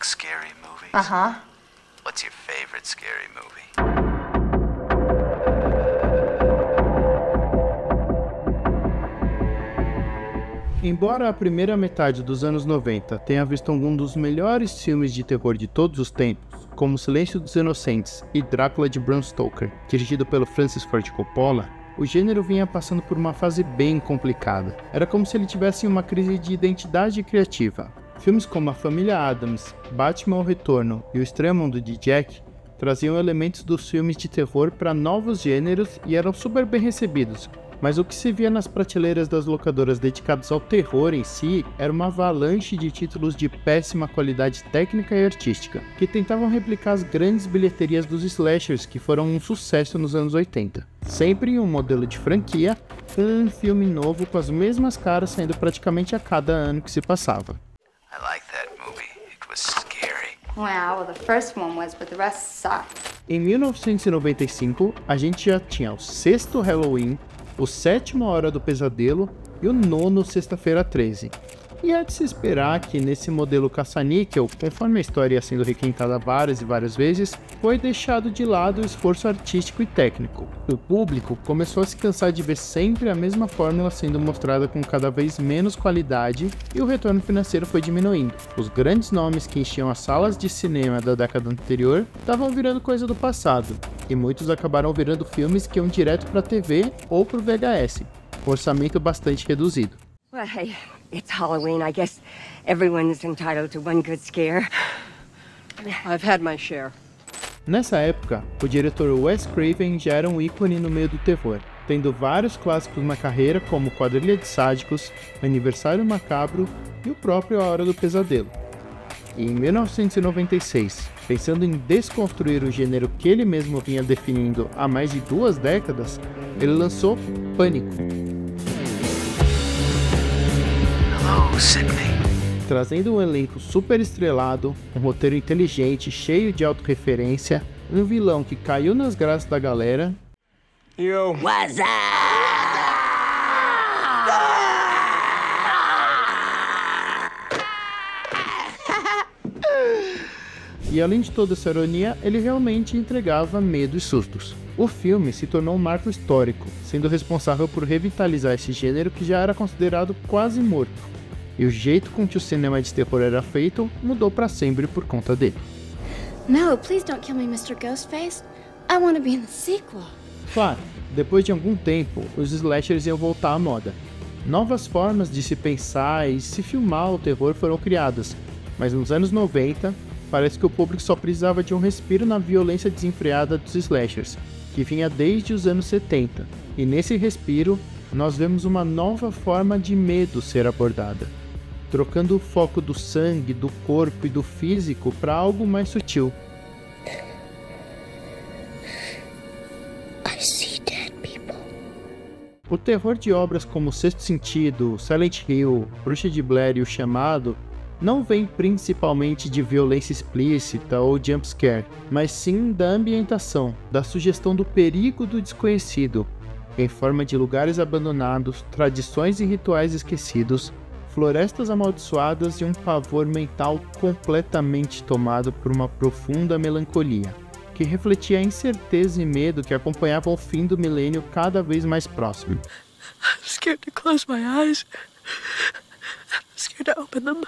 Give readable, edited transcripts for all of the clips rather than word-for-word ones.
like scary movies? Uh-huh. What's your favorite scary movie? Embora a primeira metade dos anos 90 tenha visto algum dos melhores filmes de terror de todos os tempos, como Silêncio dos Inocentes e Drácula de Bram Stoker, dirigido pelo Francis Ford Coppola, o gênero vinha passando por uma fase bem complicada. Era como se ele tivesse uma crise de identidade criativa. Filmes como A Família Addams, Batman: O Retorno e O Estranho Mundo de Jack traziam elementos dos filmes de terror para novos gêneros e eram super bem recebidos. Mas o que se via nas prateleiras das locadoras dedicadas ao terror em si era uma avalanche de títulos de péssima qualidade técnica e artística, que tentavam replicar as grandes bilheterias dos slashers que foram um sucesso nos anos 80. Sempre em um modelo de franquia, com um filme novo com as mesmas caras saindo praticamente a cada ano que se passava. I like that movie. It was scary. Well, the first one was, but the rest sucked. Em 1995, a gente já tinha o sexto Halloween, o sétimo Hora do Pesadelo e o nono Sexta-feira 13. E é de se esperar que nesse modelo caça-níquel, conforme a história ia sendo requentada várias e várias vezes, foi deixado de lado o esforço artístico e técnico. O público começou a se cansar de ver sempre a mesma fórmula sendo mostrada com cada vez menos qualidade e o retorno financeiro foi diminuindo. Os grandes nomes que enchiam as salas de cinema da década anterior estavam virando coisa do passado, e muitos acabaram virando filmes que iam direto para a TV ou para o VHS, com orçamento bastante reduzido. Well, hey, it's Halloween. I guess everyone's entitled to one good scare. I've had my share. Nessa época, o diretor Wes Craven já era um ícone no meio do terror, tendo vários clássicos na carreira como Quadrilha de Sádicos, Aniversário Macabro e o próprio A Hora do Pesadelo. E em 1996, pensando em desconstruir o gênero que ele mesmo vinha definindo há mais de 2 décadas, ele lançou Pânico. Hello, Sydney. Trazendo um elenco super estrelado, um roteiro inteligente, cheio de autorreferência, um vilão que caiu nas graças da galera. Yo. What's up? E além de toda essa ironia, ele realmente entregava medo e sustos. O filme se tornou um marco histórico, sendo responsável por revitalizar esse gênero que já era considerado quase morto. E o jeito com que o cinema de terror era feito mudou para sempre por conta dele. No, please don't kill me, Mr. Ghostface. I want to be in the sequel. Claro, depois de algum tempo, os slashers iam voltar à moda. Novas formas de se pensar e se filmar o terror foram criadas, mas nos anos 90, parece que o público só precisava de um respiro na violência desenfreada dos slashers, que vinha desde os anos 70. E nesse respiro, nós vemos uma nova forma de medo ser abordada, trocando o foco do sangue, do corpo e do físico para algo mais sutil. I see dead people. O terror de obras como Sexto Sentido, Silent Hill, Bruxa de Blair e O Chamado não vem principalmente de violência explícita ou jumpscare, mas sim da ambientação, da sugestão do perigo do desconhecido, em forma de lugares abandonados, tradições e rituais esquecidos, florestas amaldiçoadas e um pavor mental completamente tomado por uma profunda melancolia, que refletia a incerteza e medo que acompanhavam o fim do milênio cada vez mais próximo. I'm scared to close my eyes. I'm scared to open them.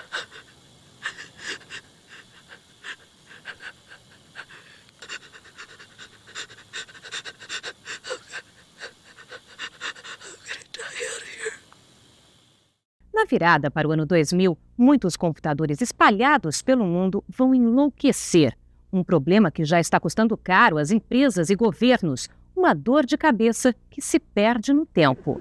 Na virada para o ano 2000, muitos computadores espalhados pelo mundo vão enlouquecer. Um problema que já está custando caro às empresas e governos. Uma dor de cabeça que se perde no tempo.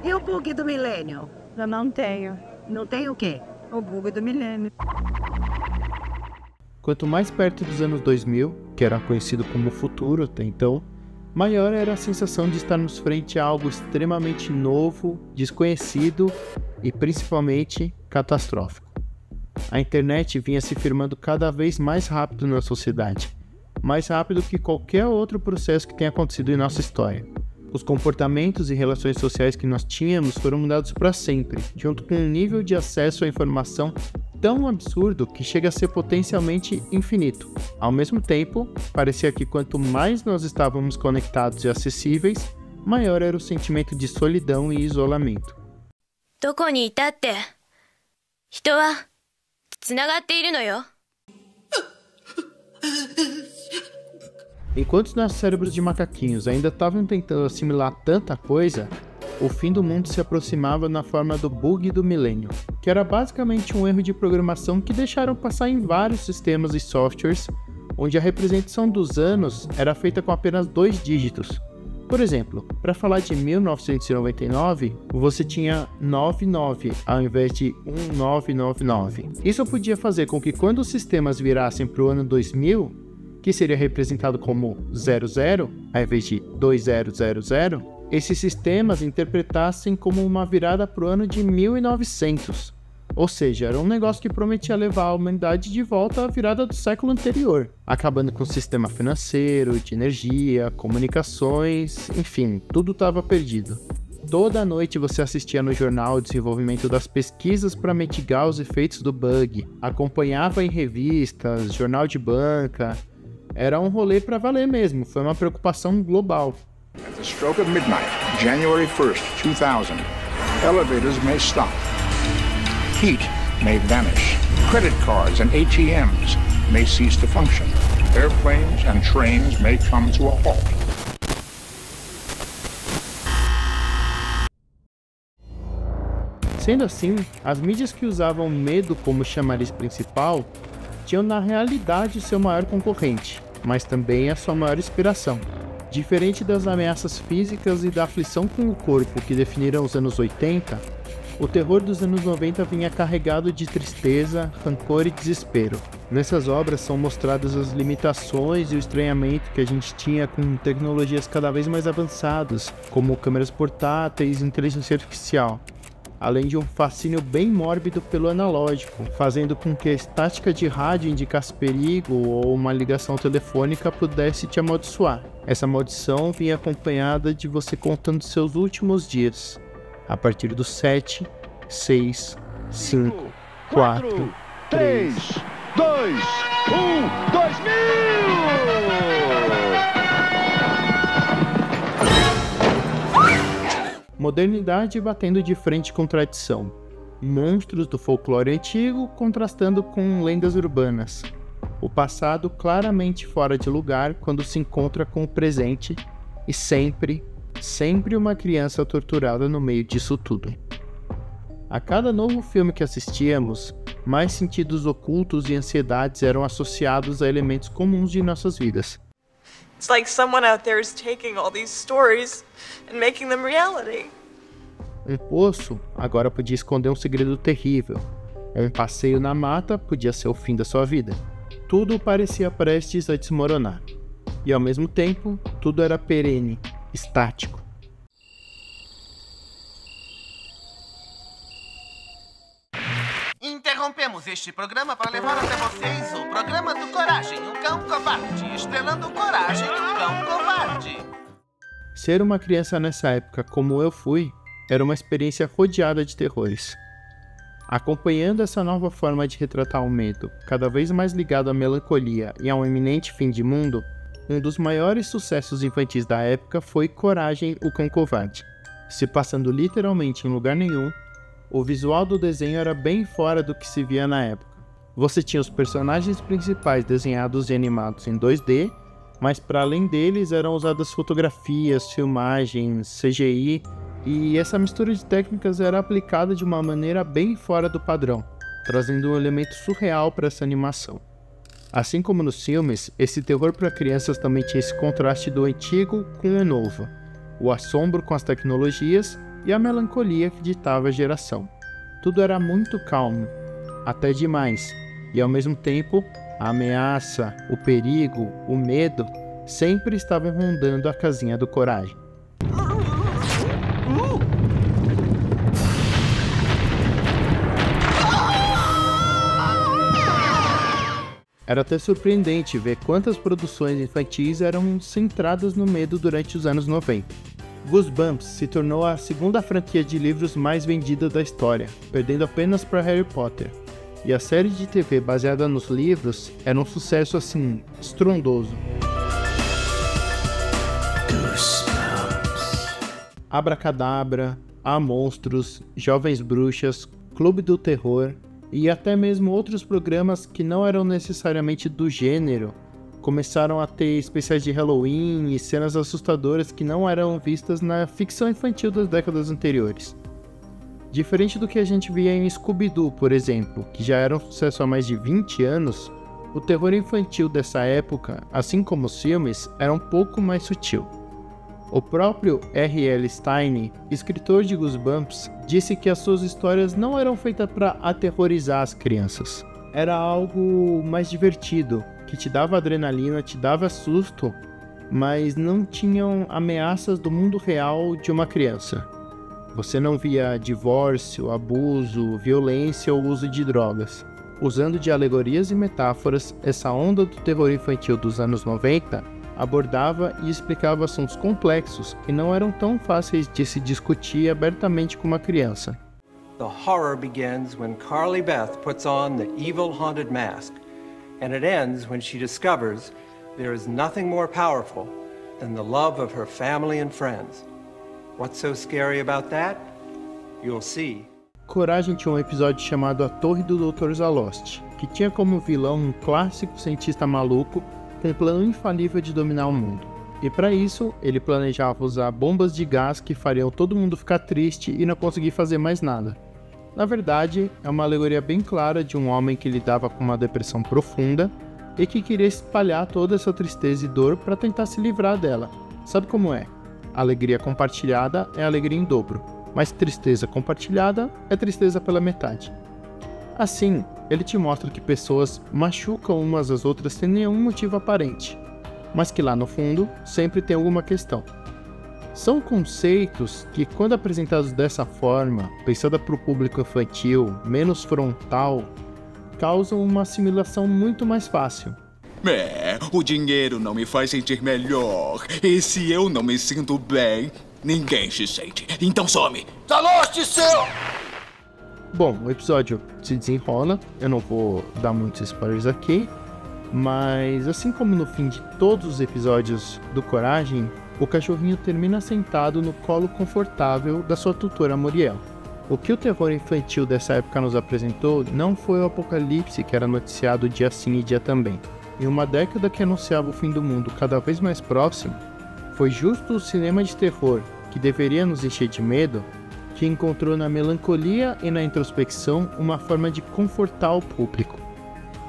E o bug do milênio? Eu não tenho. Não tem o quê? O bug do milênio. Quanto mais perto dos anos 2000, que era conhecido como futuro até então, maior era a sensação de estarmos frente a algo extremamente novo, desconhecido e principalmente catastrófico. A internet vinha se firmando cada vez mais rápido na sociedade, mais rápido que qualquer outro processo que tenha acontecido em nossa história. Os comportamentos e relações sociais que nós tínhamos foram mudados para sempre, junto com um nível de acesso à informação tão absurdo que chega a ser potencialmente infinito. Ao mesmo tempo, parecia que quanto mais nós estávamos conectados e acessíveis, maior era o sentimento de solidão e isolamento. どこにいたって人はつながっているのよ。 Enquanto os nossos cérebros de macaquinhos ainda estavam tentando assimilar tanta coisa, o fim do mundo se aproximava na forma do bug do milênio, que era basicamente um erro de programação que deixaram passar em vários sistemas e softwares, onde a representação dos anos era feita com apenas 2 dígitos. Por exemplo, para falar de 1999, você tinha 99 ao invés de 1999. Isso podia fazer com que quando os sistemas virassem para o ano 2000, que seria representado como 00, ao invés de 2000, esses sistemas interpretassem como uma virada para o ano de 1900. Ou seja, era um negócio que prometia levar a humanidade de volta à virada do século anterior, acabando com o sistema financeiro, de energia, comunicações, enfim, tudo estava perdido. Toda noite você assistia no jornal o desenvolvimento das pesquisas para mitigar os efeitos do bug, acompanhava em revistas, jornal de banca. Era um rolê para valer mesmo, foi uma preocupação global. At the stroke of midnight, January 1st, 2000, elevators may stop. Heat may vanish. Credit cards and ATMs may cease to function. Airplanes and trains may come to a halt. Sendo assim, as mídias que usavam medo como chamariz principal tinham na realidade seu maior concorrente, mas também a sua maior inspiração. Diferente das ameaças físicas e da aflição com o corpo que definiram os anos 80, o terror dos anos 90 vinha carregado de tristeza, rancor e desespero. Nessas obras são mostradas as limitações e o estranhamento que a gente tinha com tecnologias cada vez mais avançadas, como câmeras portáteis e inteligência artificial, além de um fascínio bem mórbido pelo analógico, fazendo com que a estática de rádio indicasse perigo ou uma ligação telefônica pudesse te amaldiçoar. Essa maldição vinha acompanhada de você contando seus últimos dias, a partir dos 7, 6, 5, 4, 3, 2, 1, 2000! Modernidade batendo de frente com tradição. Monstros do folclore antigo contrastando com lendas urbanas. O passado claramente fora de lugar quando se encontra com o presente e sempre uma criança torturada no meio disso tudo. A cada novo filme que assistíamos, mais sentidos ocultos e ansiedades eram associados a elementos comuns de nossas vidas. It's like someone out there is taking all these stories and making them reality. Um poço agora podia esconder um segredo terrível. Um passeio na mata podia ser o fim da sua vida. Tudo parecia prestes a desmoronar. E ao mesmo tempo, tudo era perene, estático. Interrompemos este programa para levar até vocês o programa do Coragem, o Cão Covarde, estrelando Coragem, o Cão Covarde. Ser uma criança nessa época, como eu fui, era uma experiência rodeada de terrores. Acompanhando essa nova forma de retratar o medo, cada vez mais ligado à melancolia e a um iminente fim de mundo, um dos maiores sucessos infantis da época foi Coragem, o Cão Covarde. Se passando literalmente em lugar nenhum, o visual do desenho era bem fora do que se via na época. Você tinha os personagens principais desenhados e animados em 2D, mas para além deles eram usadas fotografias, filmagens, CGI, e essa mistura de técnicas era aplicada de uma maneira bem fora do padrão, trazendo um elemento surreal para essa animação. Assim como nos filmes, esse terror para crianças também tinha esse contraste do antigo com o novo, o assombro com as tecnologias e a melancolia que ditava a geração. Tudo era muito calmo, até demais, e ao mesmo tempo, a ameaça, o perigo, o medo sempre estavam rondando a casinha do Coragem. Era até surpreendente ver quantas produções infantis eram centradas no medo durante os anos 90. Goosebumps se tornou a segunda franquia de livros mais vendida da história, perdendo apenas para Harry Potter. e a série de TV baseada nos livros era um sucesso assim, estrondoso. Abracadabra, Há Monstros, Jovens Bruxas, Clube do Terror e até mesmo outros programas que não eram necessariamente do gênero começaram a ter especiais de Halloween e cenas assustadoras que não eram vistas na ficção infantil das décadas anteriores. Diferente do que a gente via em Scooby-Doo, por exemplo, que já era um sucesso há mais de 20 anos, o terror infantil dessa época, assim como os filmes, era um pouco mais sutil. O próprio R.L. Stine, escritor de Goosebumps, disse que as suas histórias não eram feitas para aterrorizar as crianças. Era algo mais divertido, que te dava adrenalina, te dava susto, mas não tinham ameaças do mundo real de uma criança. Você não via divórcio, abuso, violência ou uso de drogas. Usando de alegorias e metáforas, essa onda do terror infantil dos anos 90 abordava e explicava assuntos complexos que não eram tão fáceis de se discutir abertamente com uma criança. The horror begins when Carly Beth puts on the evil haunted mask, and it ends when she discovers there is nothing more powerful than the love of her family and friends. What's so scary about that? You'll see. Coragem tinha um episódio chamado A Torre do Dr. Zalost, que tinha como vilão um clássico cientista maluco com um plano infalível de dominar o mundo. E para isso, ele planejava usar bombas de gás que fariam todo mundo ficar triste e não conseguir fazer mais nada. Na verdade, é uma alegoria bem clara de um homem que lidava com uma depressão profunda e que queria espalhar toda essa tristeza e dor para tentar se livrar dela. Sabe como é? Alegria compartilhada é alegria em dobro, mas tristeza compartilhada é tristeza pela metade. Assim, ele te mostra que pessoas machucam umas às outras sem nenhum motivo aparente, mas que lá no fundo sempre tem alguma questão. São conceitos que, quando apresentados dessa forma, pensada para o público infantil, menos frontal, causam uma assimilação muito mais fácil. O dinheiro não me faz sentir melhor. E se eu não me sinto bem, ninguém se sente. Então some! Zalost, seu! Bom, o episódio se desenrola, eu não vou dar muitos spoilers aqui, mas assim como no fim de todos os episódios do Coragem, o cachorrinho termina sentado no colo confortável da sua tutora Muriel. O que o terror infantil dessa época nos apresentou não foi o apocalipse que era noticiado dia sim e dia também. Em uma década que anunciava o fim do mundo cada vez mais próximo, foi justo o cinema de terror, que deveria nos encher de medo, que encontrou na melancolia e na introspecção uma forma de confortar o público.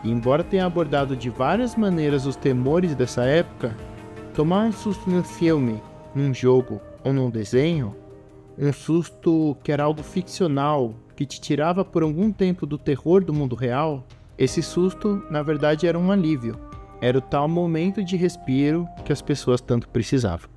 E embora tenha abordado de várias maneiras os temores dessa época, tomar um susto num filme, num jogo ou num desenho, um susto que era algo ficcional, que te tirava por algum tempo do terror do mundo real, esse susto, na verdade, era um alívio. Era o tal momento de respiro que as pessoas tanto precisavam.